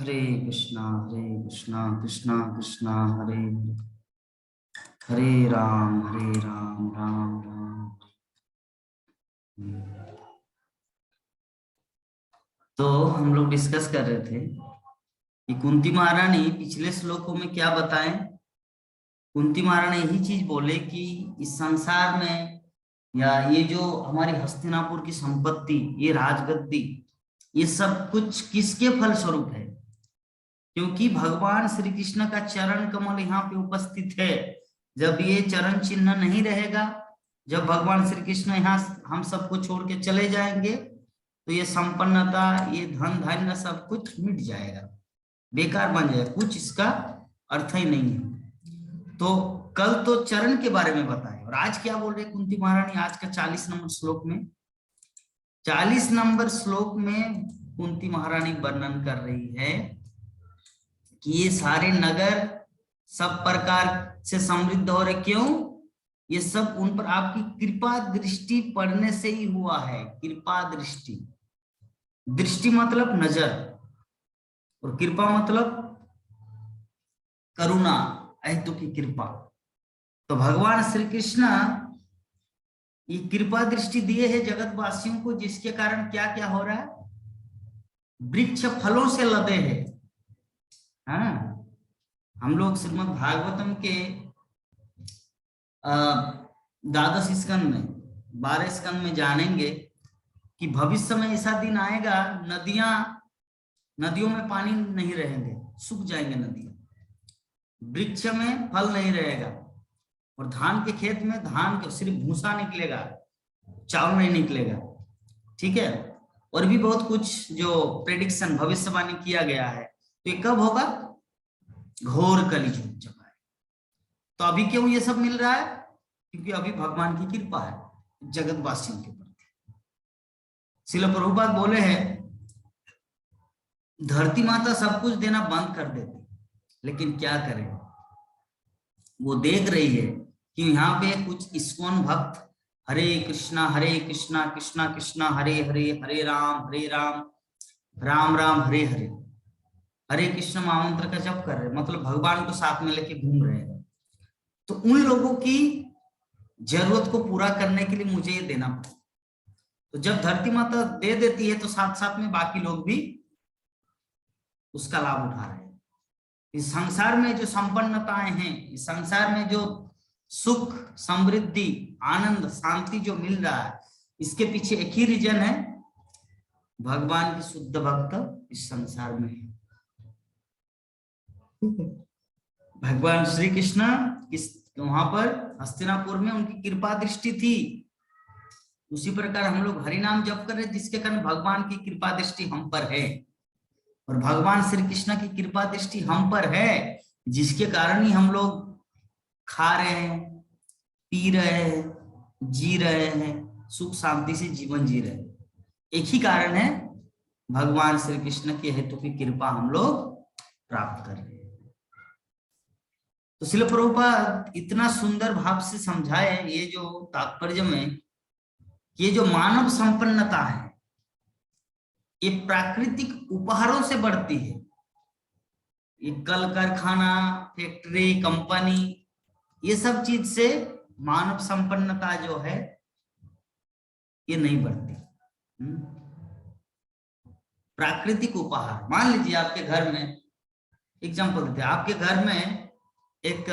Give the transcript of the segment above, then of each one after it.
हरे कृष्णा कृष्णा कृष्णा हरे हरे, हरे राम राम राम। तो हम लोग डिस्कस कर रहे थे कि कुंती महारानी पिछले श्लोकों में क्या बताएं। कुंती महारानी यही चीज बोले कि इस संसार में या ये जो हमारी हस्तिनापुर की संपत्ति, ये राजगद्दी, ये सब कुछ किसके फल स्वरूप है? क्योंकि भगवान श्री कृष्ण का चरण कमल यहाँ पे उपस्थित है। जब ये चरण चिन्ह नहीं रहेगा, जब भगवान श्री कृष्ण यहाँ हम सबको छोड़ के चले जाएंगे, तो ये संपन्नता, ये धन धान्य सब कुछ मिट जाएगा, बेकार बन जाएगा, कुछ इसका अर्थ ही नहीं है। तो कल तो चरण के बारे में बताए, और आज क्या बोल रहे कुंती महारानी? आज का 40 नंबर श्लोक में, 40 नंबर श्लोक में कुंती महारानी वर्णन कर रही है कि ये सारे नगर सब प्रकार से समृद्ध हो रहे। क्यों? ये सब उन पर आपकी कृपा दृष्टि पड़ने से ही हुआ है। कृपा दृष्टि, दृष्टि मतलब नजर, और कृपा मतलब करुणा, अहेतु की कृपा। तो भगवान श्री कृष्ण ये कृपा दृष्टि दिए है जगतवासियों को, जिसके कारण क्या क्या हो रहा है? वृक्ष फलों से लदे हैं। हाँ, हम लोग श्रीमद् भागवतम के 12 स्कंद में, 12 स्कंद में जानेंगे कि भविष्य में ऐसा दिन आएगा, नदियों में पानी नहीं रहेंगे, सूख जाएंगे नदियां, वृक्ष में फल नहीं रहेगा, और धान के खेत में धान के सिर्फ भूसा निकलेगा, चावल नहीं निकलेगा। ठीक है, और भी बहुत कुछ जो प्रेडिक्शन, भविष्यवाणी किया गया है। तो ये कब होगा? घोर कलियुग जब आए। तो अभी क्यों ये सब मिल रहा है? क्योंकि अभी भगवान की कृपा है जगतवासियों के प्रति। श्रील प्रभुपाद बोले हैं, धरती माता सब कुछ देना बंद कर देती, लेकिन क्या करें, वो देख रही है कि यहाँ पे कुछ इस्कॉन भक्त हरे कृष्णा कृष्णा कृष्णा हरे हरे, हरे राम राम राम हरे हरे, हरे कृष्ण महामंत्र का जप कर रहे, मतलब भगवान को साथ में लेके घूम रहे हैं। तो उन लोगों की जरूरत को पूरा करने के लिए मुझे ये देना पड़ता। तो जब धरती माता दे देती है, तो साथ साथ में बाकी लोग भी उसका लाभ उठा रहे हैं। इस संसार में जो संपन्नताएं हैं, इस संसार में जो सुख, समृद्धि, आनंद, शांति जो मिल रहा है, इसके पीछे एक ही रीजन है, भगवान की शुद्ध भक्त इस संसार में है। भगवान श्री कृष्ण इस वहां पर हस्तिनापुर में उनकी कृपा दृष्टि थी। उसी प्रकार हम लोग हरि नाम जप कर रहे, जिसके कारण भगवान की कृपा दृष्टि हम पर है, और भगवान श्री कृष्ण की कृपा दृष्टि हम पर है, जिसके कारण ही हम लोग खा रहे हैं, पी रहे हैं, जी रहे हैं, सुख शांति से जीवन जी रहे हैं। एक ही कारण है, भगवान श्री कृष्ण के हेतु की कृपा हम लोग प्राप्त कर रहे हैं। तो श्रील प्रभुपाद इतना सुंदर भाव से समझाए ये जो तात्पर्य में, ये जो मानव संपन्नता है, ये प्राकृतिक उपहारों से बढ़ती है। ये कल कारखाना, फैक्ट्री, कंपनी, ये सब चीज से मानव संपन्नता जो है ये नहीं बढ़ती। प्राकृतिक उपहार, मान लीजिए आपके घर में, एग्जांपल देते हैं, आपके घर में एक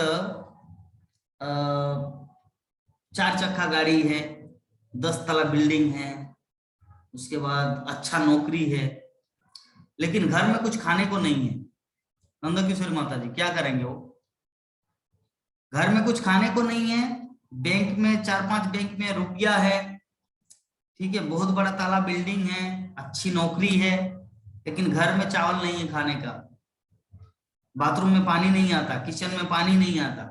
4 चक्का गाड़ी है, 10 तला बिल्डिंग है, उसके बाद अच्छा नौकरी है, लेकिन घर में कुछ खाने को नहीं है। नंदकिशोर माता जी क्या करेंगे? वो घर में कुछ खाने को नहीं है, बैंक में 4-5 बैंक में रुपया है, ठीक है, बहुत बड़ा ताला बिल्डिंग है, अच्छी नौकरी है, लेकिन घर में चावल नहीं है खाने का, बाथरूम में पानी नहीं आता, किचन में पानी नहीं आता,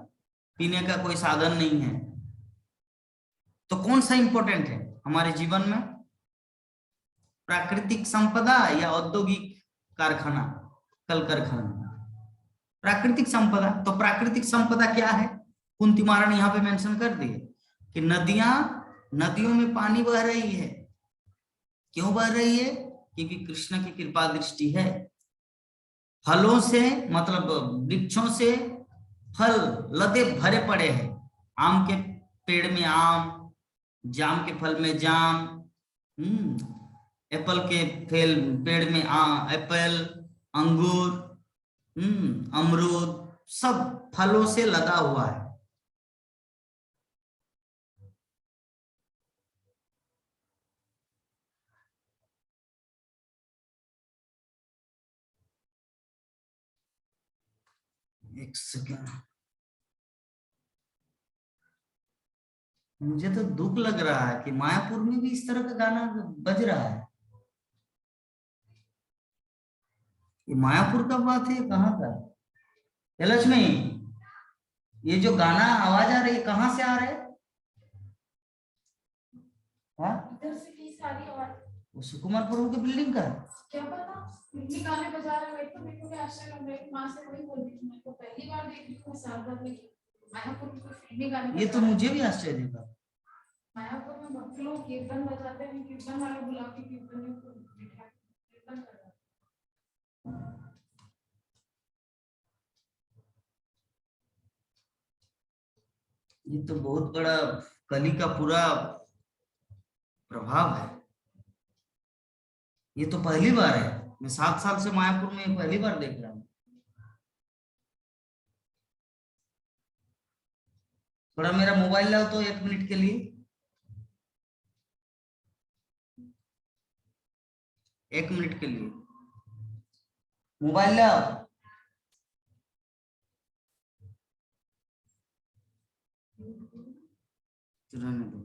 पीने का कोई साधन नहीं है। तो कौन सा इंपॉर्टेंट है हमारे जीवन में? प्राकृतिक संपदा या औद्योगिक कारखाना, कल कारखाना? प्राकृतिक संपदा। तो प्राकृतिक संपदा क्या है? कुंती महारानी यहाँ पे मेंशन कर दी कि नदियों में पानी बह रही है। क्यों बह रही है? क्योंकि कृष्ण की कृपा दृष्टि है। फलों से मतलब वृक्षों से फल लदे भरे पड़े हैं। आम के पेड़ में आम, जाम के फल में जाम, एप्पल के फेल पेड़ में एप्पल, अंगूर, अमरूद, सब फलों से लदा हुआ है। एक सेकंड, मुझे तो दुख लग रहा है कि मायापुर में भी इस तरह का गाना बज रहा है। ये मायापुर का बात है, कहाँ का? ये लक्ष्मी, ये जो गाना आवाज आ रही है कहाँ से आ रहा है? हाँ, इधर से की सारी आवाज। वो सुकुमार प्रभु की बिल्डिंग का? क्या पता, फिल्मी गाने बजा रहे हैं तो मेरे को भी आश्चर्य लग रहा है। माँ से वही बोल रही थी, मैं तो पहली बार देख रही हूँ, सारदा में मायापुर में फिल्मी गाने। ये तो मुझे भी आश्चर्य था। मायापुर में भक्त लोग कीर्तन बजाते हैं, कीर्तन वाले बुला के कीर्तन को बिठा कीर्तन कर रहे हैं। ये तो बहुत बड़ा कली का पूरा प्रभाव है। ये तो पहली बार है, मैं 7 साल से मायापुर में पहली बार देख रहा हूँ। थोड़ा मेरा मोबाइल लाओ तो 1 मिनट के लिए, 1 मिनट के लिए मोबाइल लाओ। रहने दो।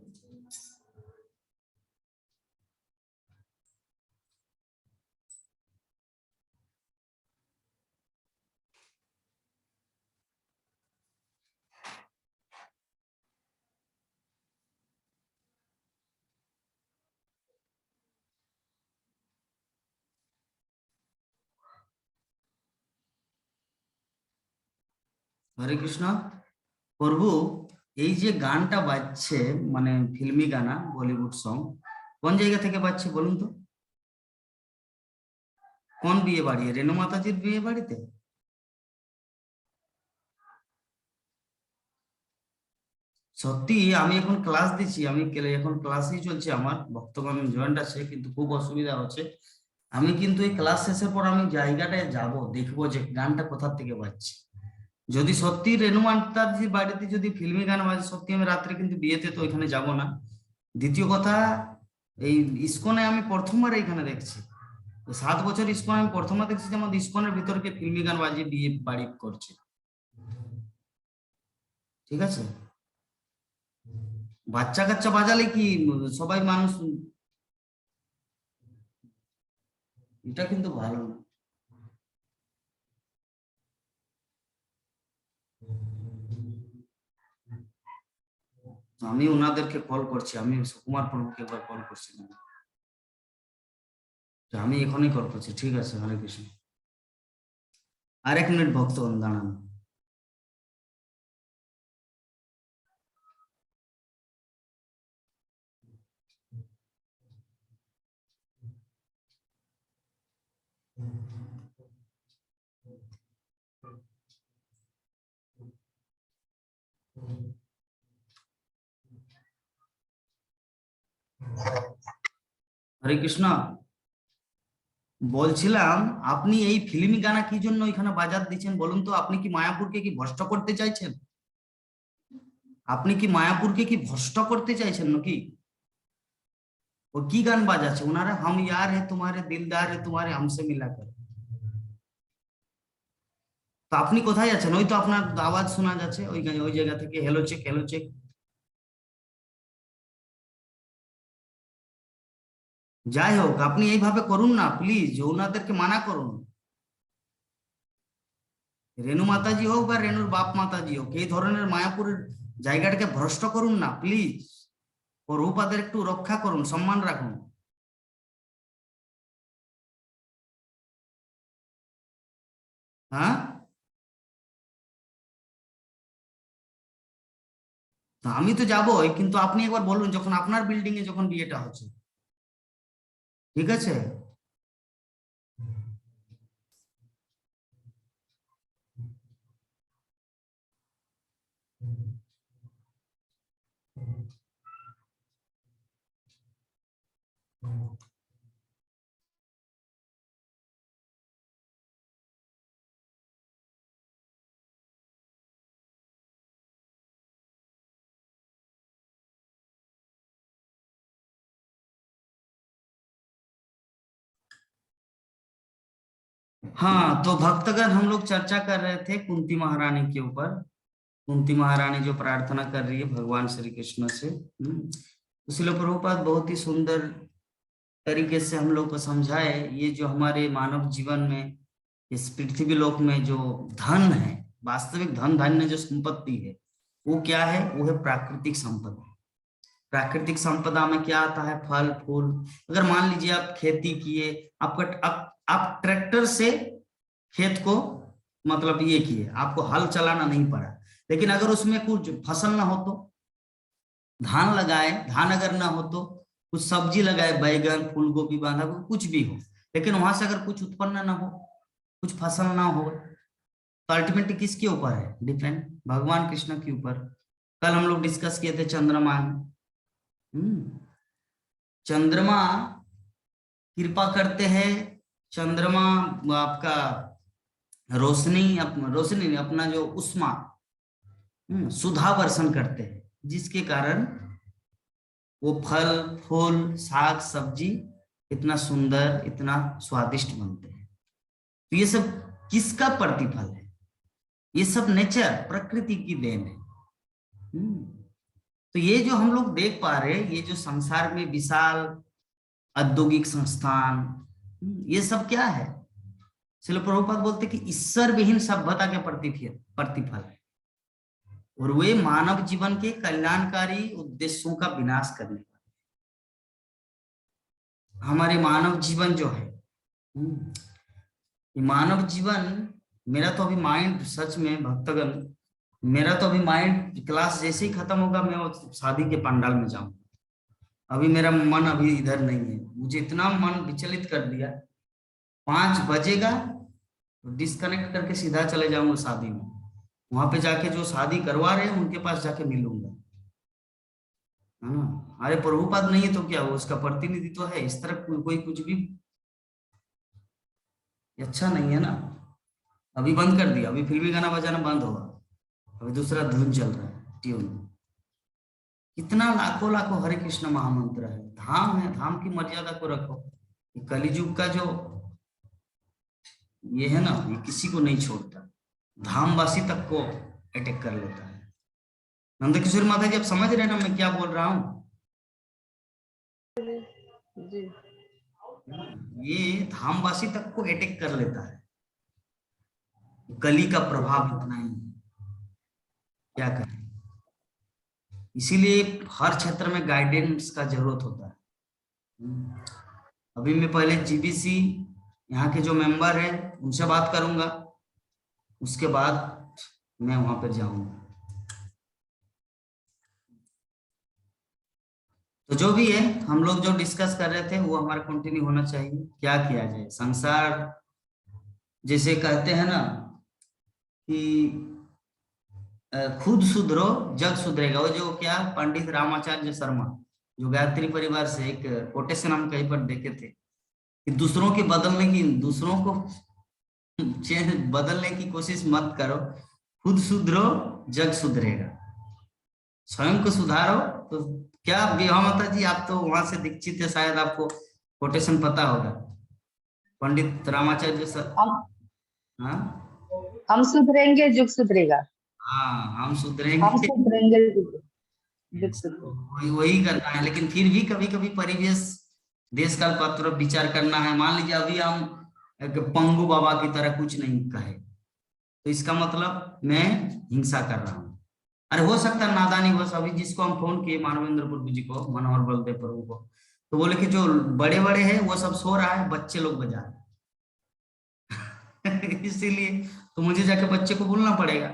হরে কৃষ্ণ প্রভু, এই যে গানটা বাজছে মানে ফিল্মি গানা, বলিউড সং, কোন জায়গা থেকে বাজছে বলুন তো? কোন বিয়ে বাড়ি? রেণু মাতাজির বিয়ে বাড়িতে? সত্যি আমি এখন ক্লাস দিচ্ছি, আমি এখন ক্লাসই চলছে, আমার ভক্তগণ জয়েন্ট আছে, কিন্তু খুব অসুবিধা হচ্ছে। আমি কিন্তু এই ক্লাস শেষের পর আমি জায়গাটায় যাব, দেখবো যে গানটা কোথা থেকে বাজছে। যদি সত্যি রেণু মাতাজির বাড়িতে যদি ফিল্মি গান বাজে সত্যি, আমি রাত্রে কিন্তু বিয়েতে তো ওইখানে যাব না। দ্বিতীয় কথা, এই ইসকনে আমি প্রথমবার এখানে দেখছি, 7 বছর ইসকন আমি প্রথমবার দেখছি যে আমাদের ইসকনের ভিতরকে ফিল্মি গান বাজিয়ে বিয়ে বাড়ি করছে। ঠিক আছে, বাচ্চা কাচ্চা বাজালে কি সবাই মানুষ, এটা কিন্তু ভালো না। আমি ওনাদেরকে কল করছি, আমি সুকুমার প্রভুকে একবার কল করছি, আমি এখনই কল করছি। ঠিক আছে, হরে কৃষ্ণ। আর 1 মিনিট ভক্তগণ দাঁড়ান। হরে কৃষ্ণ, বলছিলাম আপনি এই ফিল্মি গানা কি জন্য এখানে বাজার দিচ্ছেন বলুন তো? আপনি কি মায়াপুরকে কি ভ্রষ্ট করতে চাইছেন? আপনি কি মায়াপুরকে কি ভ্রষ্ট করতে চাইছেন নাকি? ও কি গান বাজাচ্ছে ওনারা? হাম ইয়ার হে তোমারে, দিলদার হে তোমারে, হামসে মিলা কর। তো আপনি কোথায় আছেন? ওই তো আপনার আওয়াজ শোনা যাচ্ছে ওই ওই জায়গা থেকে, হেলো চেক, হেলো চেক। যাই হোক, আপনি এইভাবে করুন না প্লিজ, ওনাদেরকে মানা করুন। রেণু মাতাজি হোক বা রেণুর বাপ মাতাজি হোক, এই ধরনের মায়াপুরের জায়গাটাকে ভ্রষ্ট করুন না প্লিজ। প্রভুপাদের একটু রক্ষা করুন, সম্মান রাখুন। হ্যাঁ, তা আমি তো যাবোই, কিন্তু আপনি একবার বলুন যখন আপনার বিল্ডিং এ যখন বিয়েটা হচ্ছে। ঠিক আছে, हाँ, तो भक्तगण हम लोग चर्चा कर रहे थे कुंती महारानी के ऊपर। कुंती महारानी जो प्रार्थना कर रही है भगवान श्री कृष्ण से। इसलिए प्रभुपाद बहुत ही सुंदर तरीके से हम लोग को समझाए, ये जो हमारे मानव जीवन में, इस पृथ्वी लोक में जो धन है, वास्तविक धन धान्य जो संपत्ति है, वो क्या है? वो है प्राकृतिक संपदा। प्राकृतिक संपदा में क्या आता है? फल फूल। अगर मान लीजिए आप खेती किए, आप ट्रैक्टर से खेत को मतलब ये किए, आपको हल चलाना नहीं पड़ा, लेकिन अगर उसमें कुछ फसल ना हो तो, धान लगाए, धान अगर ना हो तो कुछ सब्जी लगाए, बैगन, फूल गोभी, बांधा गोभी, कुछ भी हो, लेकिन वहां से अगर कुछ उत्पन्न ना हो, कुछ फसल ना हो, तो अल्टीमेटली किसके ऊपर है डिपेंड? भगवान कृष्ण के ऊपर। कल हम लोग डिस्कस किए थे चंद्रमा। चंद्रमा कृपा करते हैं, चंद्रमा आपका रोशनी रोशनी अपना जो उष्मा सुधा वर्षण करते हैं, जिसके कारण वो फल फूल साग सब्जी इतना सुंदर, इतना स्वादिष्ट बनते हैं। तो ये सब किसका प्रतिफल है? ये सब नेचर, प्रकृति की देन है। तो ये जो हम लोग देख पा रहे हैं, ये जो संसार में विशाल औद्योगिक संस्थान, ये सब क्या है? श्रील प्रभुपाद बोलते कि ईश्वर विहीन सभ्यता के प्रतिफल है, और वे मानव जीवन के कल्याणकारी उद्देश्यों का विनाश करने वाले। हमारे मानव जीवन जो है, मानव जीवन, मेरा तो अभी माइंड, सच में भक्तगण, मेरा तो अभी माइंड क्लास जैसे ही खत्म होगा मैं शादी के पंडाल में जाऊंगा। अभी मेरा मन अभी इधर नहीं है, मुझे इतना मन विचलित कर दिया। 5 बजेगा तो डिस्कनेक्ट करके सीधा चले जाऊंगा शादी में, वहां पे जाके जो शादी करवा रहे हैं उनके पास जाके मिलूंगा, है ना। अरे प्रभुपाद नहीं है तो क्या, वो उसका प्रतिनिधित्व है। इस तरह कोई कुछ भी अच्छा नहीं है ना। अभी बंद कर दिया, अभी फिल्मी गाना बजाना बंद होगा, अभी दूसरा धुन चल रहा है, ट्यून। कितना लाखों लाखों हरे कृष्ण महामंत्र है, धाम है, धाम की मर्यादा को रखो। कलिजुग का जो ये है ना, ये किसी को नहीं छोड़ता, धामवासी तक को अटैक कर लेता है। नंदकिशोर माता जी, आप समझ रहे हैं ना मैं क्या बोल रहा हूँ? जी। ये धामवासी तक को अटैक कर लेता है। कली का प्रभाव इतना ही, क्या करें। इसीलिए हर क्षेत्र में गाइडेंस का जरूरत होता है। अभी मैं पहले जीबीसी यहाँ के जो मेंबर है उनसे बात करूंगा, उसके बाद मैं वहां पर जाऊंगा। तो जो भी है, हम लोग जो डिस्कस कर रहे थे वो हमारा कंटिन्यू होना चाहिए। क्या किया जाए? संसार जैसे कहते हैं ना कि खुद सुधरो जग सुधरेगा। वो जो क्या, पंडित रामाचार्य शर्मा जो गायत्री परिवार से एक कोटेशन हम कहीं पर देखे थे कि दूसरों के बदलने की, दूसरों को बदलने की कोशिश मत करो, खुद सुधरो जग सुधरेगा। स्वयं को सुधारो। तो क्या विवाह माता जी, आप तो वहां से दीक्षित है, शायद आपको कोटेशन पता होगा, पंडित रामाचार्य सर। हाँ, हम सुधरेंगे जुग सुधरेगा। हाँ, हम हम सुधरेंगे सुधरेंगे जुग सुधरेगा। वही करना है। लेकिन फिर भी कभी कभी परिवेश, देश काल पत्र विचार करना है। मान लीजिए अभी हम एक पंगु बाबा की तरह कुछ नहीं कहे, तो इसका मतलब मैं हिंसा कर रहा हूँ। अरे हो सकता है नादानी बस। अभी जिसको हम फोन किए, मानवेंद्र प्रभु जी को, मनोहर बलदेव प्रभु को, तो बोले कि जो बड़े बड़े हैं वो सब सो रहा है, बच्चे लोग बजा रहे इसीलिए तो मुझे जाके बच्चे को बोलना पड़ेगा।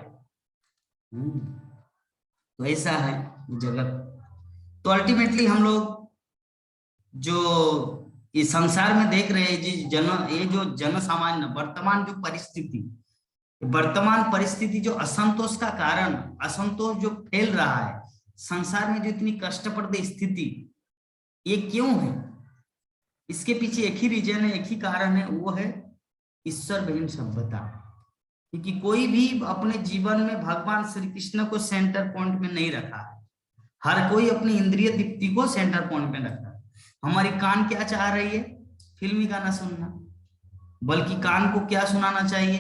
तो ऐसा है जगत। तो अल्टीमेटली हम लोग जो इस संसार में देख रहे हैं, ये जो जन सामान्य वर्तमान जो परिस्थिति, वर्तमान परिस्थिति जो असंतोष का कारण, असंतोष जो फैल रहा है संसार में, जो इतनी कष्टप्रद स्थिति, ये क्यों है? इसके पीछे एक ही रीजन है, एक ही कारण है, वो है ईश्वर विहीन सभ्यता। क्योंकि कोई भी अपने जीवन में भगवान श्री कृष्ण को सेंटर पॉइंट में नहीं रखा है। हर कोई अपनी इंद्रिय दीप्ति को सेंटर पॉइंट में रखा है। हमारी कान क्या चाह रही है? फिल्मी गाना सुनना। बल्कि कान को क्या सुनाना चाहिए?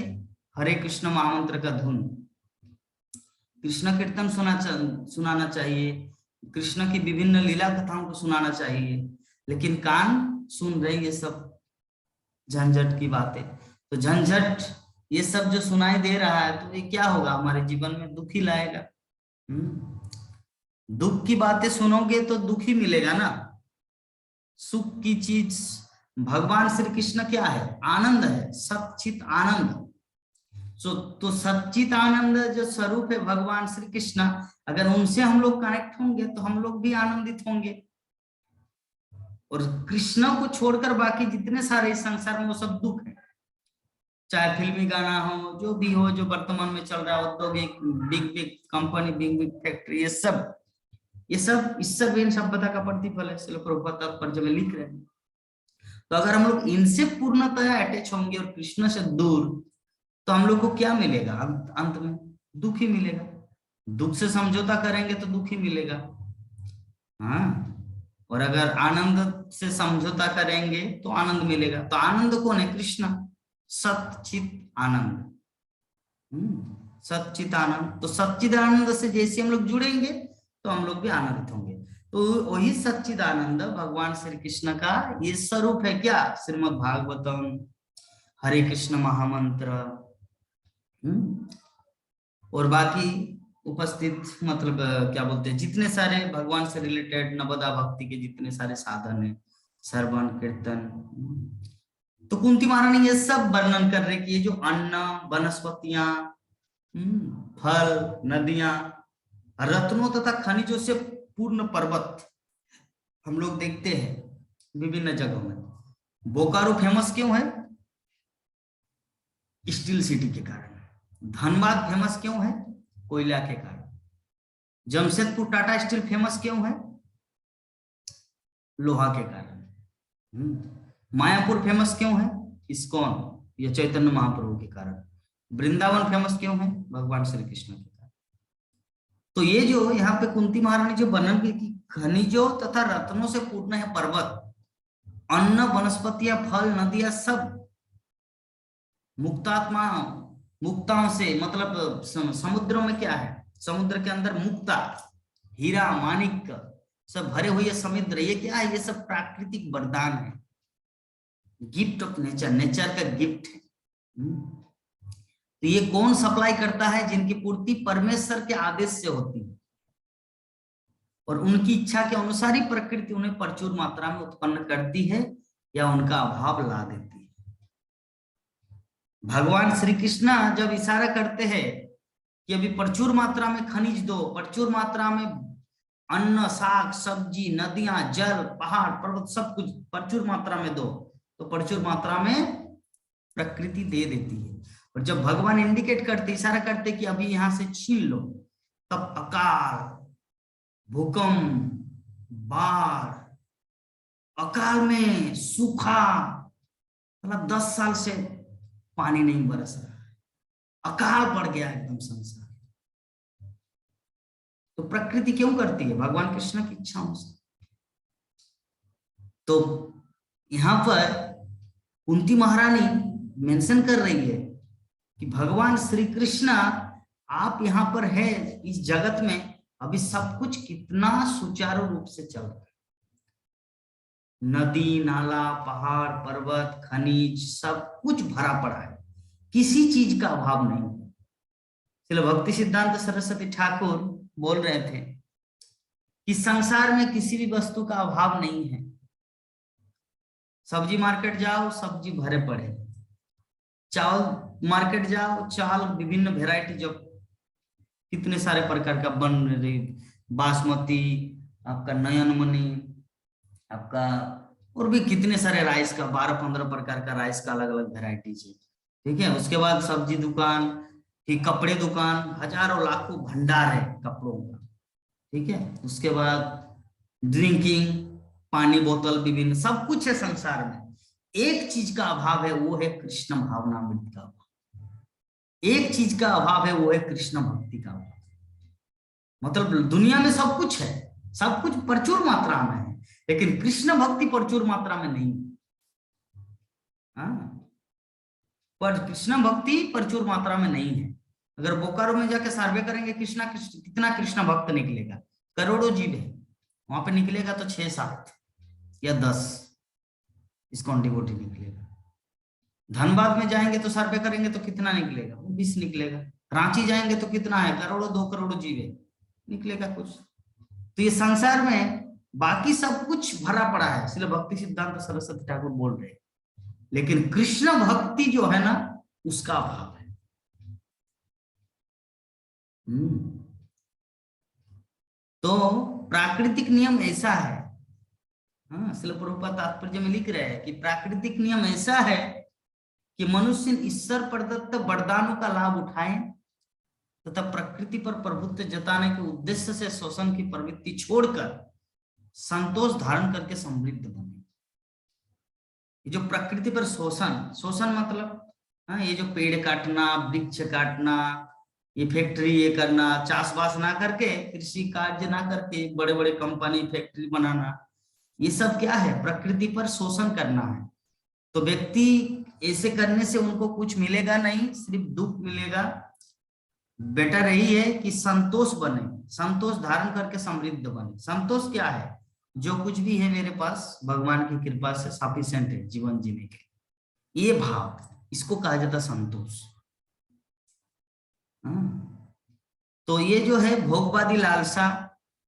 हरे कृष्ण महामंत्र का धुन, कृष्ण कीर्तन सुनाना चाहिए, कृष्ण की विभिन्न लीला कथाओं को सुनाना चाहिए। लेकिन कान सुन रहे ये सब झंझट की बातें। तो झंझट ये सब जो सुनाई दे रहा है, तो ये क्या होगा? हमारे जीवन में दुख ही लाएगा। दुख की बातें सुनोगे तो दुख ही मिलेगा ना। सुख की चीज भगवान श्री कृष्ण क्या है? आनंद है, सच्चित आनंद। तो सच्चित आनंद जो स्वरूप है भगवान श्री कृष्ण, अगर उनसे हम लोग कनेक्ट होंगे तो हम लोग भी आनंदित होंगे। और कृष्ण को छोड़कर बाकी जितने सारे इस संसार में वो सब दुख है, चाहे फिल्मी गाना हो, जो भी हो, जो वर्तमान में चल रहा है, औद्योगिक big big company, big big factory, ये सब इस सब इन सभ्यता का प्रतिफल है। श्रील प्रभुपाद तात्पर्य में लिख रहे हैं। तो अगर हम लोग इनसे पूर्णतया अटैच होंगे और कृष्ण से दूर, तो हम लोग को क्या मिलेगा? अंत में दुख ही मिलेगा। दुख से समझौता करेंगे तो दुख ही मिलेगा। हाँ, और अगर आनंद से समझौता करेंगे तो आनंद मिलेगा। तो आनंद कौन है? कृष्ण, सच्चित आनंद। सच्चित आनंद। तो सच्चित आनंद से जैसे हम लोग जुड़ेंगे तो हम लोग भी आनंदित होंगे। तो वही सच्चिद आनंद भगवान श्री कृष्ण का ये स्वरूप है। क्या? श्रीमद् भागवतम, हरे कृष्ण महामंत्र, और बाकी उपस्थित मतलब क्या बोलते हैं, जितने सारे भगवान से रिलेटेड नवदा भक्ति के जितने सारे साधन है, श्रवण कीर्तन। तो कुंती महारानी ये सब वर्णन कर रहे कि ये जो अन्न, वनस्पतियां, फल, नदियां, रत्नों तथा खनिजों से पूर्ण पर्वत हम लोग देखते हैं विभिन्न जगहों में। बोकारो फेमस क्यों है? स्टील सिटी के कारण। धनबाद फेमस क्यों है? कोयला के कारण। जमशेदपुर टाटा स्टील फेमस क्यों है? लोहा के कारण। मायापुर फेमस क्यों है? इस्कॉन या चैतन्य महाप्रभु के कारण। वृंदावन फेमस क्यों है? भगवान श्री कृष्ण के कारण। तो ये जो यहाँ पे कुंती महारानी जो वर्णन की कि खनिजों तथा रत्नों से पूर्ण है पर्वत, अन्न, वनस्पतियां, फल, नदियां, सब मुक्ताओं से, मतलब समुद्रों में क्या है? समुद्र के अंदर मुक्ता, हीरा, माणिक सब भरे हुए समुद्र। ये क्या है? ये सब प्राकृतिक वरदान है, गिफ्ट ऑफ नेचर, नेचर का गिफ्ट है। तो ये कौन सप्लाई करता है? जिनकी पूर्ति परमेश्वर के आदेश से होती है और उनकी इच्छा के अनुसार ही प्रकृति उन्हें प्रचुर मात्रा में उत्पन्न करती है या उनका अभाव ला देती है। भगवान श्री कृष्ण जब इशारा करते हैं कि अभी प्रचुर मात्रा में खनिज दो, प्रचुर मात्रा में अन्न, साग, सब्जी, नदियां, जल, पहाड़, पर्वत, सब कुछ प्रचुर मात्रा में दो, तो प्रचुर मात्रा में प्रकृति दे देती है। और जब भगवान इंडिकेट करते, इशारा करते कि अभी यहां से छीन लो, तब अकाल, भूकंप, बाढ़, अकाल में सूखा, मतलब 10 साल से पानी नहीं बरस रहा, अकाल पड़ गया एकदम संसार। तो प्रकृति क्यों करती है? भगवान कृष्ण की इच्छाओं से। तो यहां पर कुंती महारानी मेंशन कर रही है कि भगवान श्री कृष्ण आप यहां पर है इस जगत में, अभी सब कुछ कितना सुचारू रूप से चल रहा है। नदी, नाला, पहाड़, पर्वत, खनिज, सब कुछ भरा पड़ा है, किसी चीज का अभाव नहीं है। चलो, भक्ति सिद्धांत सरस्वती ठाकुर बोल रहे थे कि संसार में किसी भी वस्तु का अभाव नहीं है। सब्जी मार्केट जाओ, सब्जी भरे पड़े। चावल मार्केट जाओ, चावल विभिन्न वेराइटी, जो कितने सारे प्रकार का बन रही, बासमती, आपका नयनमणि, आपका और भी कितने सारे राइस का 12-15 प्रकार का राइस का अलग अलग वेराइटीज है। ठीक है। उसके बाद सब्जी दुकान, फिर कपड़े दुकान, हजारों लाखों भंडार है कपड़ों का। ठीक है। उसके बाद ड्रिंकिंग, पानी बोतल, विभिन्न सब कुछ है संसार में। एक चीज का अभाव है, वो है कृष्ण भावनामृत का अभाव। एक चीज का अभाव है, वो है कृष्ण भक्ति का अभाव। मतलब दुनिया में सब कुछ है, सब कुछ प्रचुर मात्रा में है, लेकिन कृष्ण भक्ति प्रचुर मात्रा में नहीं। हाँ, पर कृष्ण भक्ति प्रचुर मात्रा में नहीं है। अगर बोकारो में जाके सर्वे करेंगे कितना कृष्ण भक्त निकलेगा, करोड़ों जीव है, वहां पे निकलेगा तो 6-7 या 10 इस्कॉन डिवोटी निकलेगा। धनबाद में जाएंगे तो सर्वे करेंगे तो कितना निकलेगा, वो 20 निकलेगा। रांची जाएंगे तो कितना है, करोड़ों 2 करोड़ जीव है, निकलेगा कुछ। तो ये संसार में बाकी सब कुछ भरा पड़ा है, इसलिए भक्ति सिद्धांत सरस्वती ठाकुर बोल रहे हैं, लेकिन कृष्ण भक्ति जो है ना उसका अभाव है। तो प्राकृतिक नियम ऐसा है, हाँ, इसलिए प्रभुपाद तात्पर्य में लिख रहे हैं कि प्राकृतिक नियम ऐसा है कि मनुष्य ईश्वर प्रदत्त वरदानों का लाभ उठाएं तथा प्रकृति पर प्रभुत्व जताने के उद्देश्य से शोषण की प्रवृत्ति छोड़कर संतोष धारण करके समृद्ध बने। ये जो प्रकृति पर शोषण मतलब, हाँ, ये जो पेड़ काटना, वृक्ष काटना, ये फैक्ट्री ये करना, चाषबास ना करके, कृषि कार्य ना करके बड़े बड़े कंपनी फैक्ट्री बनाना, ये सब क्या है, प्रकृति पर शोषण करना है। तो व्यक्ति ऐसे करने से उनको कुछ मिलेगा नहीं, सिर्फ दुख मिलेगा। बेटर यही है कि संतोष बने, संतोष धारण करके समृद्ध बने। संतोष क्या है, जो कुछ भी है मेरे पास भगवान की कृपा से सफिशिएंट है जीवन जीने के, ये भाव, इसको कहा जाता संतोष। तो ये जो है भोगवादी लालसा,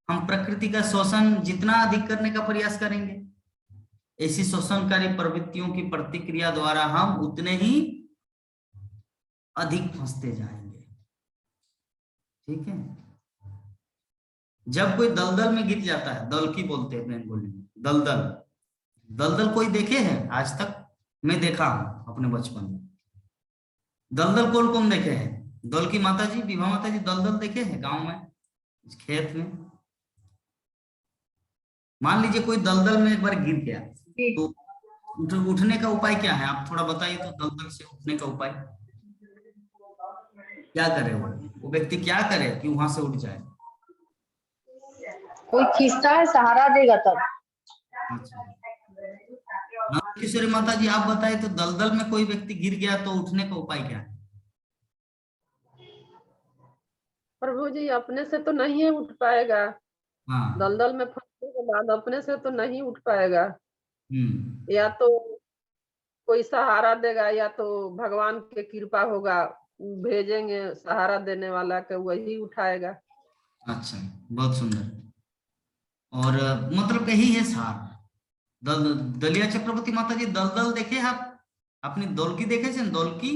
हम प्रकृति का शोषण जितना अधिक करने का प्रयास करेंगे, ऐसी शोषणकारी प्रवृत्तियों की प्रतिक्रिया द्वारा हम उतने ही अधिक फंसते जाएंगे। ठीक है, जब कोई दलदल में गिर जाता है, दलकी बोलते हैं बंगाली में, दलदल, दलदल कोई देखे हैं आज तक? मैं देखा हूं अपने बचपन में। दलदल कौन कौन देखे हैं? दलकी माता जी, विभा माता जी दलदल देखे हैं गांव में, खेत में? मान लीजिए कोई दलदल में एक बार गिर गया, तो उठने का उपाय क्या है, आप थोड़ा बताइए तो। दलदल से उठने का उपाय क्या करे, वो व्यक्ति क्या करे कि वहां से उठ जाए? कोई खींचता है, सहारा देगा तब। अच्छा, किशोरी माता जी आप बताइए तो, दलदल में कोई व्यक्ति गिर गया तो उठने का उपाय क्या है? प्रभु जी अपने से तो नहीं उठ पाएगा, हाँ, दलदल में फंसने के बाद अपने से तो नहीं उठ पाएगा। हम्म, या तो कोई सहारा देगा या तो भगवान की कृपा होगा, भेजेंगे सहारा देने वाला के, वही उठाएगा। अच्छा, बहुत सुंदर। और मतलब यही है सार। दलिया चक्रवर्ती माता जी दलदल देखे आप? अपनी दौलकी देखे छे? दौलकी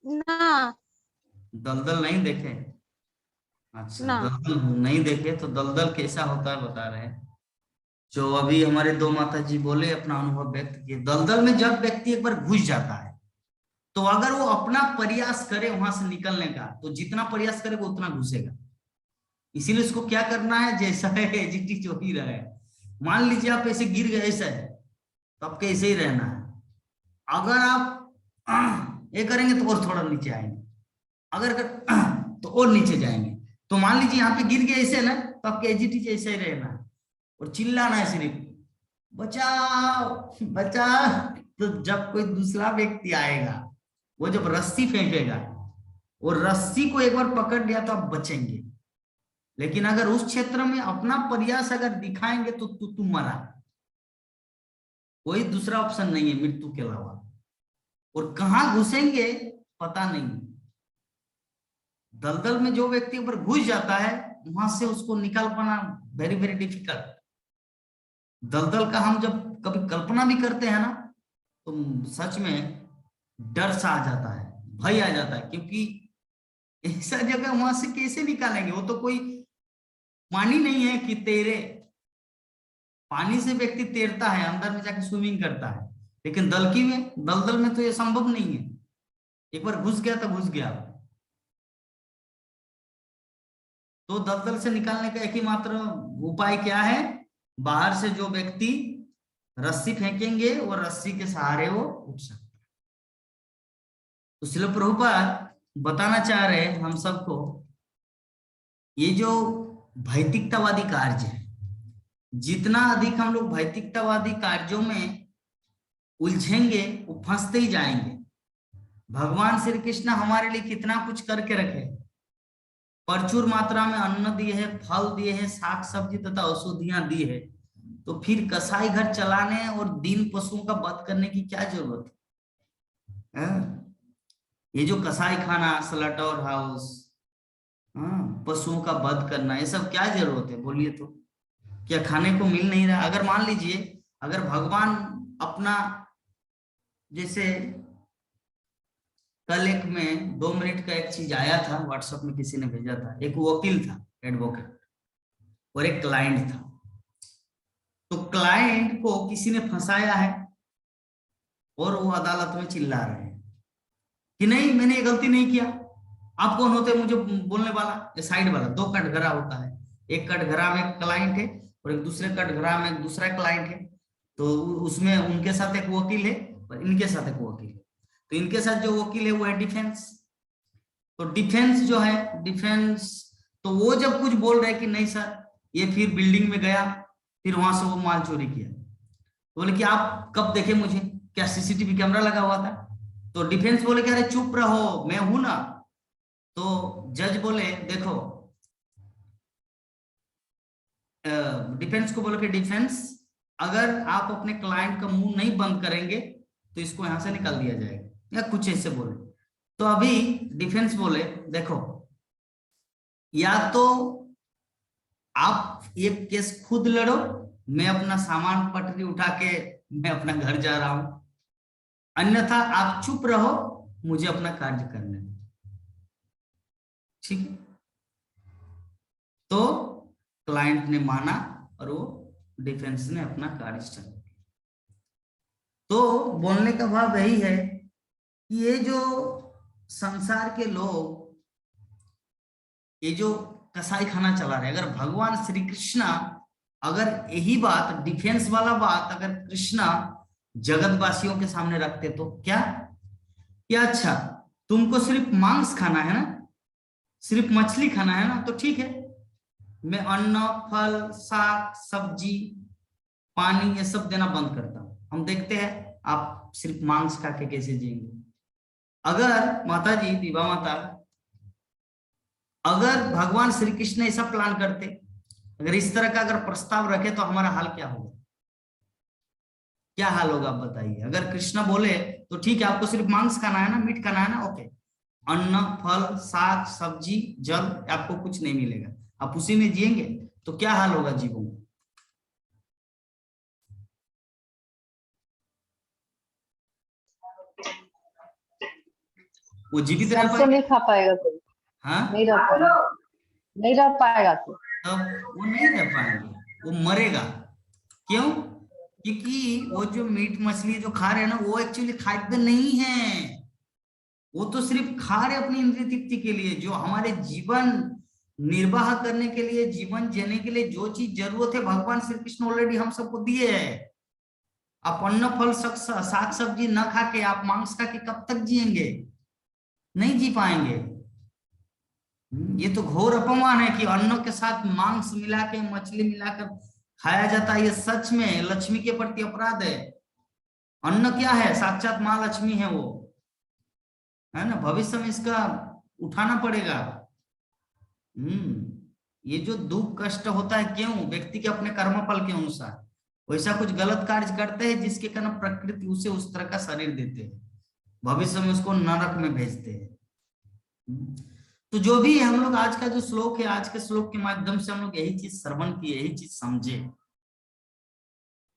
ना, दलदल नहीं देखे? अच्छा, ना। दलदल नहीं देखे तो दलदल कैसा होता है बता रहे हैं। जो अभी हमारे दो माता जी बोले, अपना अनुभव व्यक्त किए। दलदल में जब व्यक्ति एक बार घुस जाता है तो अगर वो अपना प्रयास करे वहां से निकलने का, तो जितना प्रयास करेगा उतना घुसेगा। इसीलिए उसको क्या करना है, जैसा है एजिटी जो ही रहे। मान लीजिए आप ऐसे गिर गए, ऐसा है तो आपको ऐसे ही रहना है। अगर आप ये करेंगे तो और थोड़ा नीचे आएंगे, अगर तो और नीचे जाएंगे। तो मान लीजिए यहाँ पे गिर गए ऐसे ना, तो आपके एजिटी ऐसे ही रहना है और चिल्लाना है सिर्फ, बचाओ बचाओ। तो जब कोई दूसरा व्यक्ति आएगा, वो जब रस्सी फेंकेगा और रस्सी को एक बार पकड़ लिया तो आप बचेंगे। लेकिन अगर उस क्षेत्र में अपना प्रयास अगर दिखाएंगे तो तुम मरा, कोई दूसरा ऑप्शन नहीं है मृत्यु के अलावा। और कहां घुसेंगे पता नहीं। दलदल में जो व्यक्ति ऊपर घुस जाता है वहां से उसको निकाल पाना वेरी वेरी डिफिकल्ट। दलदल का हम जब कभी कल्पना भी करते हैं ना, तो सच में डर सा आ जाता है, भय आ जाता है, क्योंकि ऐसा जगह वहां से कैसे निकालेंगे? वो तो कोई पानी नहीं है कि तैरे। पानी से व्यक्ति तैरता है, अंदर में जाके स्विमिंग करता है, लेकिन दलदल में तो ये संभव नहीं है। एक बार घुस गया तो घुस गया। तो दलदल से निकालने का एक ही मात्र उपाय क्या है? बाहर से जो व्यक्ति रस्सी फेंकेंगे वो रस्सी के सहारे वो उठ सकता है। तो श्रील प्रभुपाद बताना चाह रहे हैं हम सबको, ये जो भौतिकतावादी कार्य है, जितना अधिक हम लोग भौतिकतावादी कार्यों में उलझेंगे वो फंसते ही जाएंगे। भगवान श्री कृष्ण हमारे लिए कितना कुछ करके रखे, प्रचुर मात्रा में अन्न दिए है, फल दिए हैं, शाक सब्जी तथा औषधियां दी है, तो फिर कसाई घर चलाने और दीन पशुओं का वध करने की क्या जरूरत है? ये जो कसाई खाना, स्लॉटर हाउस, पशुओं का वध करना, ये सब क्या जरूरत है बोलिए तो? क्या खाने को मिल नहीं रहा? अगर मान लीजिए अगर भगवान अपना, जैसे कल एक में 2 मिनट का एक चीज आया था व्हाट्सएप में, किसी ने भेजा था, एक वकील था, एडवोकेट, और एक क्लाइंट था। तो क्लाइंट को किसी ने फंसाया है और वो अदालत में चिल्ला रहे हैं कि नहीं मैंने ये गलती नहीं किया। आप कौन होते मुझे बोलने वाला? ये साइड वाला 2 कटघरा होता है, एक कटघरा में एक क्लाइंट है और एक दूसरे कटघरा में एक दूसरा क्लाइंट है। तो उसमें उनके साथ एक वकील है और इनके साथ एक वकील है। तो इनके साथ जो वकील है वो है डिफेंस। तो डिफेंस जो है, डिफेंस, तो वो जब कुछ बोल रहे कि नहीं सर ये फिर बिल्डिंग में गया, फिर वहां से वो माल चोरी किया, तो बोले कि आप कब देखे मुझे, क्या सीसीटीवी कैमरा लगा हुआ था? तो डिफेंस बोले कि अरे चुप रहो मैं हूं ना। तो जज बोले देखो, डिफेंस को बोले कि डिफेंस अगर आप अपने क्लाइंट का मुंह नहीं बंद करेंगे तो इसको यहां से निकाल दिया जाएगा, या कुछ ऐसे बोले। तो अभी डिफेंस बोले देखो, या तो आप ये केस खुद लड़ो, मैं अपना सामान पटरी उठा के मैं अपना घर जा रहा हूं, अन्यथा आप चुप रहो मुझे अपना कार्य करने दो। ठीक है? तो क्लाइंट ने माना और वो डिफेंस ने अपना कार्य स्टार्ट किया। तो बोलने का भाव यही है कि ये जो संसार के लोग, ये जो कसाई खाना चला रहे, अगर भगवान श्री कृष्ण अगर यही बात, डिफेंस वाला बात अगर कृष्णा जगतवासियों के सामने रखते तो क्या अच्छा तुमको सिर्फ मांस खाना है ना, सिर्फ मछली खाना है ना, तो ठीक है, मैं अन्न, फल, साग, सब्जी, पानी ये सब देना बंद करता हूं, हम देखते हैं आप सिर्फ मांस खा के कैसे जिएंगे। अगर माता जी, दिवा माता, अगर भगवान श्री कृष्ण ऐसा प्लान करते, अगर इस तरह का अगर प्रस्ताव रखे तो हमारा हाल क्या होगा? क्या हाल होगा आप बताइए। अगर कृष्ण बोले तो ठीक है आपको सिर्फ मांस खाना है ना, मीट खाना है ना, ओके, अन्न, फल, साग, सब्जी, जल, आपको कुछ नहीं मिलेगा, आप उसी में जिएंगे, तो क्या हाल होगा जीवों का? वो जीवित रह सबसे नहीं खा पाएगा कोई, हाँ, नहीं रह पाएगा, नहीं रह पाएगा तो तब वो नहीं रह पाएंगे, वो मरेगा। क्यों? क्योंकि वो जो मीट मछली जो खा रहे हैं ना, वो एक्चुअली खाद्य नहीं है, वो तो सिर्फ खा रहे अपनी इंद्रिय तृप्ति के लिए। जो हमारे जीवन निर्वाह करने के लिए, जीवन जीने के लिए जो चीज जरूरत है भगवान श्री कृष्ण ऑलरेडी हम सबको दिए है। आप अन्न, फल, साग सब्जी न खा के, आप मांस खा के कब तक जिएंगे? नहीं जी पाएंगे। ये तो घोर अपमान है कि अन्न के साथ मांस मिला के, मछली मिलाकर खाया जाता है। ये सच में लक्ष्मी के प्रति अपराध है। अन्न क्या है? साक्षात माँ लक्ष्मी है वो, है ना। भविष्य में इसका उठाना पड़ेगा। ये जो दुख कष्ट होता है, क्यों? व्यक्ति के अपने कर्म फल के अनुसार वैसा कुछ गलत कार्य करते हैं जिसके कारण प्रकृति उसे उस तरह का शरीर देते हैं, भविष्य में उसको नरक में भेजते हैं। तो जो भी हम लोग आज का जो श्लोक है, आज के श्लोक के माध्यम से हम लोग यही चीज श्रवण किए, यही चीज समझे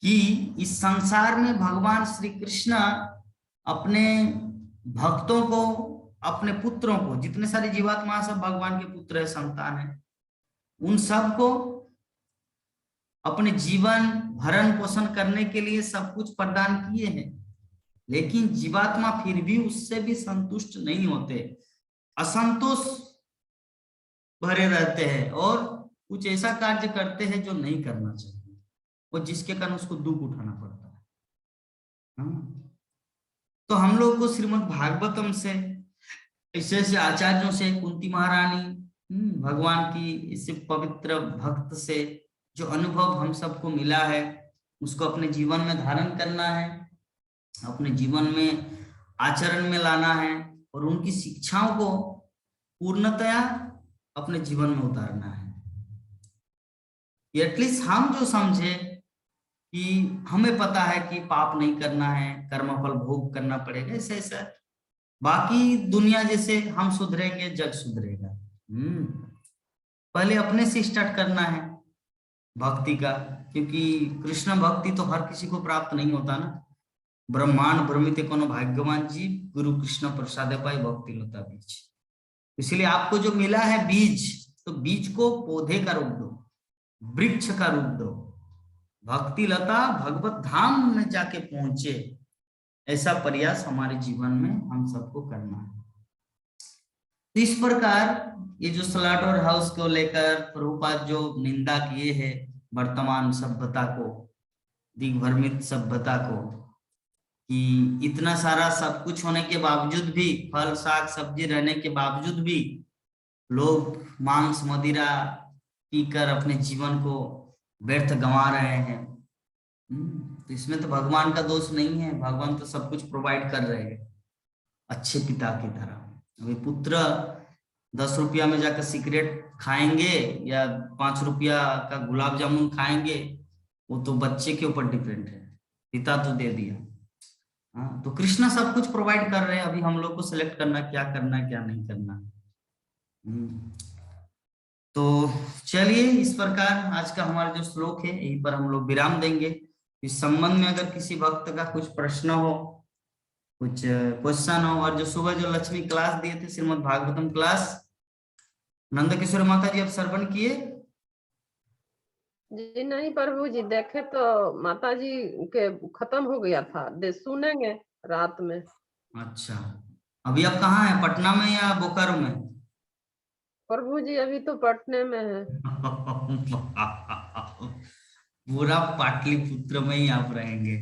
कि इस संसार में भगवान श्री कृष्ण अपने भक्तों को, अपने पुत्रों को, जितने सारे जीवात्मा सब भगवान के पुत्र है, संतान है, उन सबको अपने जीवन भरण पोषण करने के लिए सब कुछ प्रदान किए हैं। लेकिन जीवात्मा फिर भी उससे भी संतुष्ट नहीं होते, असंतोष भरे रहते हैं और कुछ ऐसा कार्य करते हैं जो नहीं करना चाहिए, और जिसके कारण उसको दुख उठाना पड़ता है। तो हम लोग को श्रीमद् भागवतम से, ऐसे आचार्यों से, कुंती महारानी, भगवान की इस पवित्र भक्त से जो अनुभव हम सबको मिला है, उसको अपने जीवन में धारण करना है। अपने जीवन में आचरण में लाना है और उनकी शिक्षाओं को पूर्णतया अपने जीवन में उतारना है। एटलीस्ट हम जो समझे कि हमें पता है कि पाप नहीं करना है, कर्मफल भोग करना पड़ेगा, ऐसे ऐसा बाकी दुनिया जैसे हम सुधरेंगे जग सुधरेगा। पहले अपने से स्टार्ट करना है भक्ति का, क्योंकि कृष्ण भक्ति तो हर किसी को प्राप्त नहीं होता ना। ब्रह्मांड भ्रमित कोनो भाग्यवान जीव, गुरु कृष्ण प्रसाद पाई भक्ति लता बीज। इसलिए आपको जो मिला है बीज, तो बीज को पौधे का रूप दो, वृक्ष का रूप दो, भक्ति लता भगवत धाम में जाके पहुंचे, ऐसा प्रयास हमारे जीवन में हम सबको करना है। तो इस प्रकार ये जो स्लॉटर हाउस को लेकर प्रभुपाद जो निंदा किए हैं वर्तमान सभ्यता को, दिग्भ्रमित सभ्यता को, कि इतना सारा सब कुछ होने के बावजूद भी, फल साग सब्जी रहने के बावजूद भी लोग मांस मदिरा पीकर अपने जीवन को व्यर्थ गंवा रहे हैं। तो इसमें तो भगवान का दोष नहीं है, भगवान तो सब कुछ प्रोवाइड कर रहे हैं अच्छे पिता की तरह। अभी पुत्र 10 रुपया में जाकर सिगरेट खाएंगे या 5 रुपया का गुलाब जामुन खाएंगे, वो तो बच्चे के ऊपर डिपेंड है, पिता तो दे दिया। हाँ, तो कृष्ण सब कुछ प्रोवाइड कर रहे हैं, अभी हम लोग को सिलेक्ट करना क्या करना क्या नहीं करना। तो चलिए, इस प्रकार आज का हमारा जो श्लोक है यहीं पर हम लोग विराम देंगे। इस संबंध में अगर किसी भक्त का कुछ प्रश्न हो, कुछ क्वेश्चन हो, और जो सुबह जो लक्ष्मी क्लास दिए थे श्रीमद् भागवतम क्लास, नंद किशोर माता जी अब श्रवण किए? जी नहीं प्रभु जी, देखे तो माता जी के खत्म हो गया था, दे सुनेंगे रात में। अच्छा, अभी आप कहाँ हैं, पटना में या बोकारो में? प्रभु जी अभी तो पटने में है। पूरा पाटलिपुत्र में ही आप रहेंगे।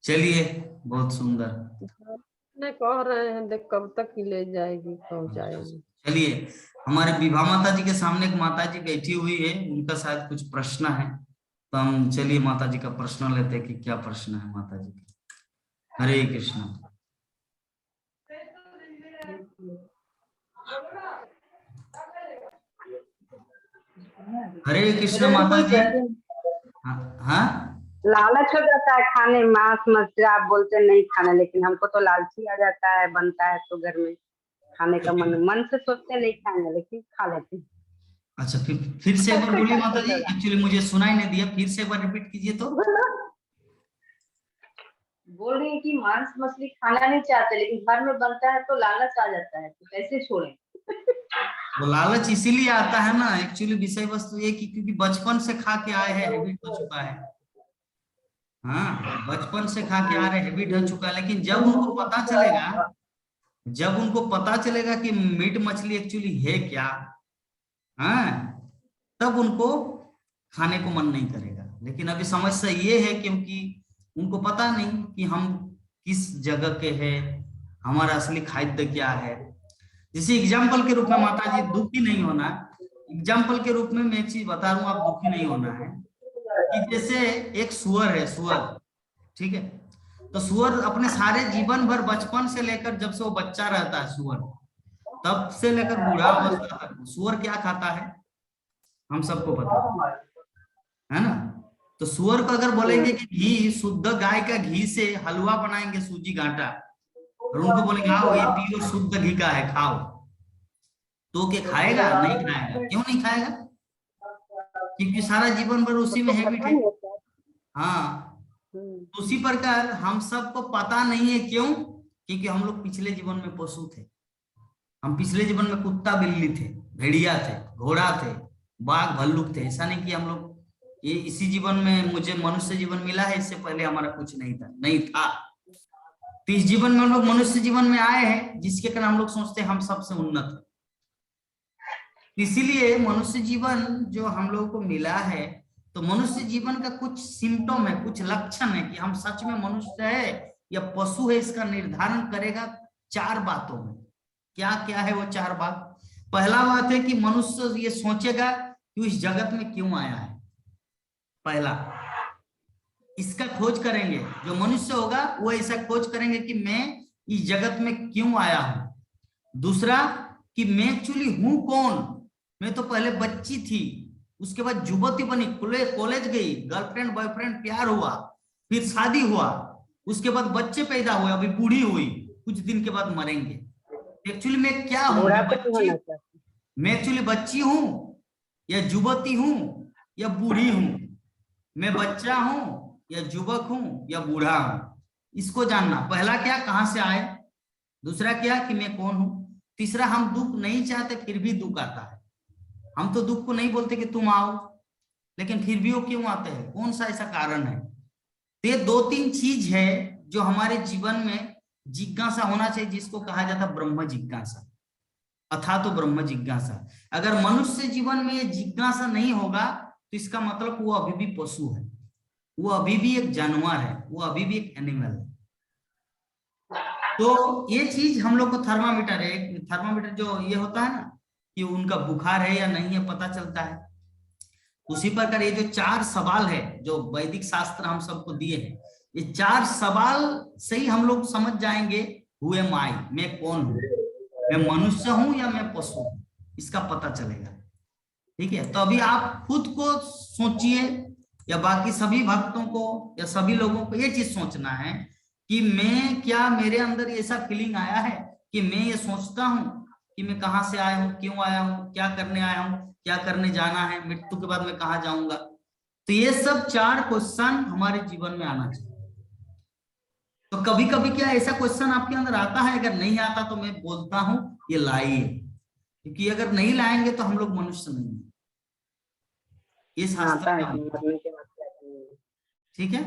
चलिए, बहुत सुंदर। ने कह रहे हैं देख कब तक ही ले जाएगी, पहुंचाएगी। चलिए, हमारे विभा माता जी के सामने एक माता जी बैठी हुई है, उनका शायद कुछ प्रश्न है, तो हम चलिए माता जी का प्रश्न लेते हैं कि क्या प्रश्न है माता जी का। हरे कृष्ण। हरे कृष्ण माता जी। हाँ, लालच हो जाता है खाने, मांस मछली आप बोलते नहीं खाना, लेकिन हमको तो लालची आ जाता है, बनता है तो घर में खाने का मन से सोचते नहीं खाएंगे, लेकिन खा लेते हैं। अच्छा, फिर से एक बार बोलिए माता जी, एक्चुअली मुझे सुनाई नहीं दिया, फिर से एक बार रिपीट कीजिए। तो बोल रही है कि मांस मछली खाना नहीं चाहते, लेकिन घर में बनता है तो लालच आ जाता है, तो कैसे छोड़ें? वो लालच इसीलिए आता है ना, एक्चुअली विषय वस्तु ये कि क्योंकि बचपन से खा के आए हैं, हैबिट हो चुका है। हाँ, बचपन से खा के आ रहे, हैबिट हो चुका है। लेकिन जब उनको पता चलेगा कि मीट मछली एक्चुअली है क्या, हाँ, तब उनको खाने को मन नहीं करेगा। लेकिन अभी समस्या ये है क्योंकि उनको पता नहीं कि हम किस जगह के हैं, हमारा असली खाद्य क्या है। जैसे एग्जाम्पल के रूप में माता जी, दुखी नहीं होना, एग्जाम्पल के रूप में मैं एक चीज बता रहा हूँ, आप दुखी नहीं होना है कि जैसे एक सुअर है, सुअर, ठीक है, तो सुअर अपने सारे जीवन भर, बचपन से लेकर जब से वो बच्चा रहता है सुअर, तब से लेकर बूढ़ा अवस्था तक सुअर क्या खाता है हम सबको पता है ना। तो सुअर को अगर बोलेंगे कि घी, शुद्ध गाय का घी से हलवा बनाएंगे, सूजी घाटा, और उनको बोलेंगे आओ ये प्योर शुद्ध घी का है, खाओ, तो क्या खाएगा? नहीं खाएगा। क्यों नहीं खाएगा? क्योंकि सारा जीवन भर उसी में हैबिट है। हाँ, उसी प्रकार हम सबको पता नहीं है। क्यों? क्योंकि हम लोग पिछले जीवन में पशु थे, हम पिछले जीवन में कुत्ता बिल्ली थे, भेड़िया थे, घोड़ा थे, बाघ भल्लुक थे। ऐसा नहीं कि हम लोग ये इसी जीवन में मुझे मनुष्य जीवन मिला है, इससे पहले हमारा कुछ नहीं था। तो इस जीवन में हम लोग मनुष्य जीवन में आए हैं, जिसके कारण हम लोग सोचते हैं हम सबसे उन्नत है। इसीलिए मनुष्य जीवन जो हम लोगों को मिला है, तो मनुष्य जीवन का कुछ सिम्टम है, कुछ लक्षण है कि हम सच में मनुष्य है या पशु है, इसका निर्धारण करेगा 4 बातों में। क्या क्या है वो 4 बात? पहला बात है कि मनुष्य ये सोचेगा कि इस जगत में क्यों आया है, पहला। इसका खोज करेंगे। जो मनुष्य होगा वो ऐसा खोज करेंगे कि मैं इस जगत में क्यों आया हूं। दूसरा कि मैं एक्चुअली हूं कौन। मैं तो पहले बच्ची थी, उसके बाद युवती बनी, कॉलेज गई, गर्लफ्रेंड बॉयफ्रेंड प्यार हुआ, फिर शादी हुआ, उसके बाद बच्चे पैदा हुए, अभी बूढ़ी हुई, कुछ दिन के बाद मरेंगे। एक्चुअली मैं क्या हूं? बुरा मैं तो नहीं बच्ची, होना चाहिए। मैं एक्चुअली बच्ची हूं या युवती हूं या बूढ़ी हूं? मैं बच्चा हूं या युवक हूं या बूढ़ा हूं? इसको जानना। पहला क्या, कहां से आए। दूसरा क्या कि मैं कौन हूं। तीसरा, हम दुख नहीं चाहते फिर भी दुख आता है। हम तो दुख को नहीं बोलते कि तुम आओ, लेकिन फिर भी वो क्यों आते हैं, कौन सा ऐसा कारण है। तो ये 2-3 चीज है जो हमारे जीवन में जिज्ञासा होना चाहिए, जिसको कहा जाता है ब्रह्म जिज्ञासा, अथा तो ब्रह्म जिज्ञासा। अगर मनुष्य जीवन में ये जिज्ञासा नहीं होगा तो इसका मतलब वो अभी भी पशु है, वो अभी भी एक जानवर है, वो अभी भी एक एनिमल है। तो ये चीज हम लोग को थर्मामीटर है, थर्मामीटर जो ये होता है ना कि उनका बुखार है या नहीं है पता चलता है। उसी प्रकार ये जो 4 सवाल है जो वैदिक शास्त्र हम सबको दिए हैं, ये 4 सवाल से ही हम लोग समझ जाएंगे हु एम आई, मैं कौन हूं, मैं मनुष्य हूं या मैं पशु हूं, इसका पता चलेगा। ठीक है, तो अभी आप खुद को सोचिए या बाकी सभी भक्तों को या सभी लोगों को ये चीज सोचना है कि मैं क्या, मेरे अंदर ऐसा फीलिंग आया है कि मैं ये सोचता हूं कि मैं कहां से आया हूं, क्यों आया हूं, क्या करने आया हूं, क्या करने जाना है, मृत्यु के बाद मैं कहां जाऊंगा। तो ये सब 4 क्वेश्चन हमारे जीवन में आना चाहिए। तो कभी कभी क्या ऐसा क्वेश्चन आपके अंदर आता है, अगर नहीं आता तो मैं बोलता हूं ये लाइए, क्योंकि अगर नहीं लाएंगे तो हम लोग मनुष्य नहीं है। ये शास्त्र आता का है कि मरने के बाद क्या करेंगे। ठीक है।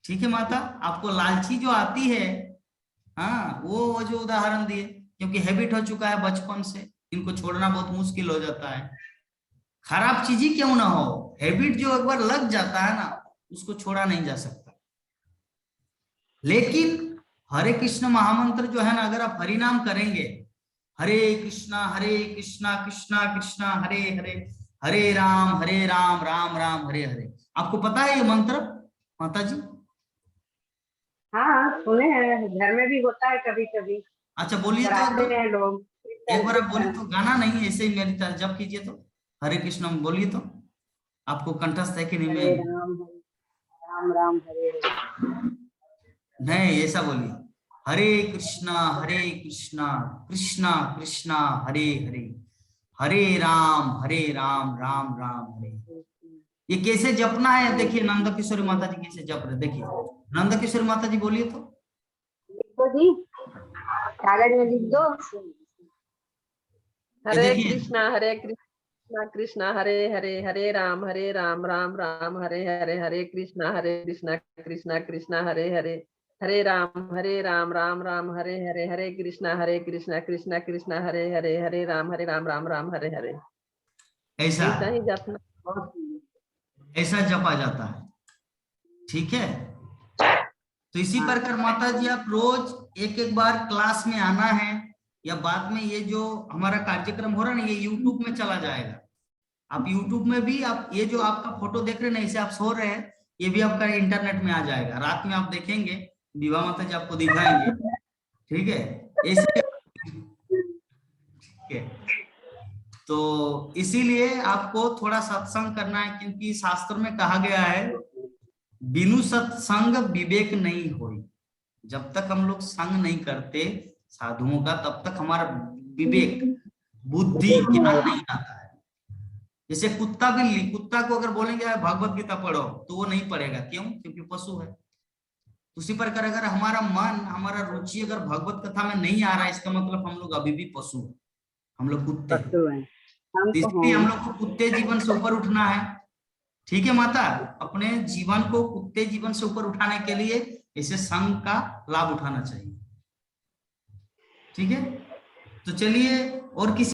ठीक है माता, आपको लालची जो आती है, हाँ वो जो उदाहरण दिए, क्योंकि हैबिट हो चुका है बचपन से, इनको छोड़ना बहुत मुश्किल हो जाता है। खराब चीज ही क्यों ना हो, हैबिट जो एक बार लग जाता है ना उसको छोड़ा नहीं जा सकता। लेकिन हरे कृष्ण महामंत्र जो है ना, अगर आप हरि नाम करेंगे, हरे कृष्णा कृष्णा कृष्णा हरे हरे, हरे राम राम राम हरे हरे, आपको पता है ये मंत्र माता जी? हाँ सुने हैं, घर में भी होता है कभी कभी, अच्छा बोलिए तो कराते हैं लोग। एक बार आप बोलिए तो, गाना नहीं है, ऐसे ही मेरी तरह जब कीजिए तो हरे कृष्ण बोलिए तो, आपको कंठस्थ है कि नहीं? हरे में राम राम हरे हरे। नहीं, ऐसा बोलिए, हरे कृष्णा कृष्णा कृष्णा हरे हरे, हरे राम राम हरे। ये कैसे जपना है देखिए, नंद किशोरी माता जी कैसे जप रहे, देखिए नंद किशोरी माता जी बोलिए तो। लिखो जी, कागज में लिख दो। ये हरे देखिए, कृष्णा कृष्णा हरे हरे, हरे राम राम राम हरे हरे, हरे कृष्णा कृष्णा कृष्णा हरे हरे, हरे राम राम हरे हरे, हरे कृष्णा कृष्णा कृष्णा हरे हरे, हरे राम राम हरे हरे। ऐसा ऐसा ही जपना। ऐसा जपा जाता है। ठीक है, तो इसी प्रकार माता जी आप रोज एक एक बार क्लास में आना है, या बाद में ये जो हमारा कार्यक्रम हो रहा है ना, ये यूट्यूब में चला जाएगा। आप यूट्यूब में भी, आप ये जो आपका फोटो देख रहे हैं ना, इसे आप सो रहे हैं, ये भी आपका इंटरनेट में आ जाएगा। रात में आप देखेंगे, विवाह माता जी आपको दिखाएंगे। ठीक है, ऐसे। ठीक है, तो इसीलिए आपको थोड़ा सत्संग करना है, क्योंकि शास्त्र में कहा गया है बिनु सत्संग विवेक नहीं होई। जब तक हम लोग संग नहीं करते साधुओं का, तब तक हमारा विवेक, बुद्धि, ज्ञान नहीं आता है। जैसे कुत्ता बिल्ली, कुत्ता को अगर बोलेंगे भगवत गीता पढ़ो तो वो नहीं पढ़ेगा, क्यों? क्योंकि पशु है। उसी प्रकार अगर हमारा मन, हमारा रुचि अगर भगवत कथा में नहीं आ रहा है, इसका मतलब हम लोग अभी भी पशु है, हम लोग कुत्ते हैं। पशु है, हम तो तो इसलिए हम हैं। लोग को कुत्ते जीवन से ऊपर उठना है। ठीक है माता, अपने जीवन को कुत्ते जीवन से ऊपर उठाने के लिए इसे संघ का लाभ उठाना चाहिए। ठीक है, तो चलिए, और किसी